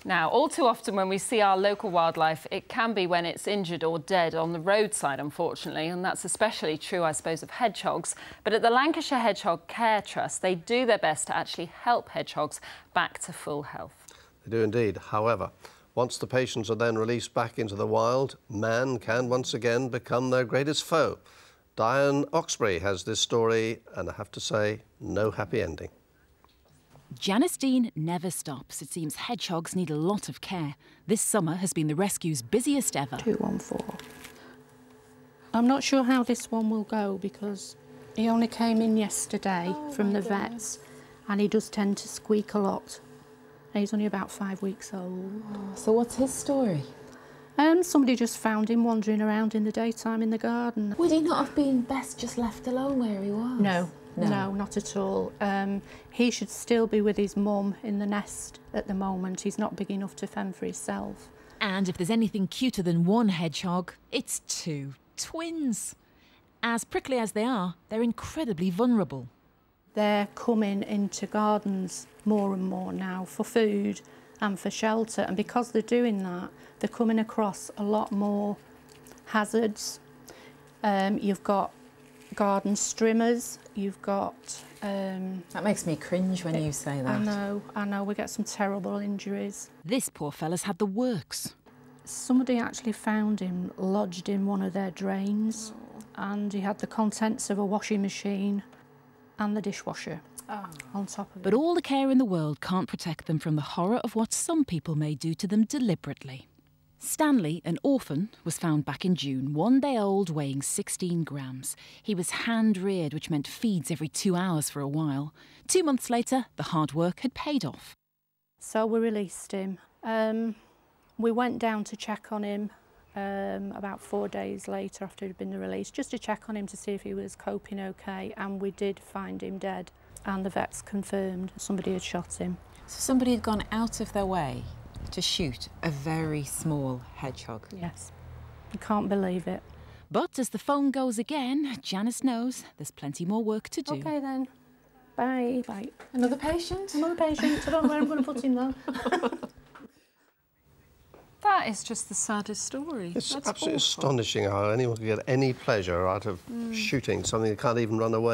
Now, all too often when we see our local wildlife, it can be when it's injured or dead on the roadside, unfortunately, and that's especially true, I suppose, of hedgehogs. But at the Lancashire Hedgehog Care Trust, they do their best to actually help hedgehogs back to full health. They do indeed. However, once the patients are then released back into the wild, man can once again become their greatest foe. Diane Oxberry has this story, and I have to say, no happy ending. Janice Dean never stops. It seems hedgehogs need a lot of care. This summer has been the rescue's busiest ever. 214. I'm not sure how this one will go because he only came in yesterday from the vets and he does tend to squeak a lot. He's only about 5 weeks old. Oh, so what's his story? Somebody just found him wandering around in the daytime in the garden. Would he not have been best just left alone where he was? No, not at all. He should still be with his mum in the nest at the moment. He's not big enough to fend for himself. And if there's anything cuter than one hedgehog, it's two twins. As prickly as they are, they're incredibly vulnerable. They're coming into gardens more and more now for food and for shelter. And because they're doing that, they're coming across a lot more hazards. You've got garden strimmers, you've got... that makes me cringe when you say that. I know, we get some terrible injuries. This poor fella's had the works. Somebody actually found him lodged in one of their drains and he had the contents of a washing machine and the dishwasher on top of it. But all the care in the world can't protect them from the horror of what some people may do to them deliberately. Stanley, an orphan, was found back in June, 1 day old, weighing 16 grams. He was hand-reared, which meant feeds every 2 hours for a while. 2 months later, the hard work had paid off. So we released him. We went down to check on him about 4 days later after he'd been released, just to check on him to see if he was coping okay, and we did find him dead. And the vets confirmed somebody had shot him. So somebody had gone out of their way to shoot a very small hedgehog? Yes. You can't believe it. But as the phone goes again, Janice knows there's plenty more work to do. OK then. Bye. Bye. Another patient? Another patient. I don't know where I'm going to put him though. That is just the saddest story. It's That's absolutely awful. astonishing how anyone can get any pleasure out of shooting something that can't even run away.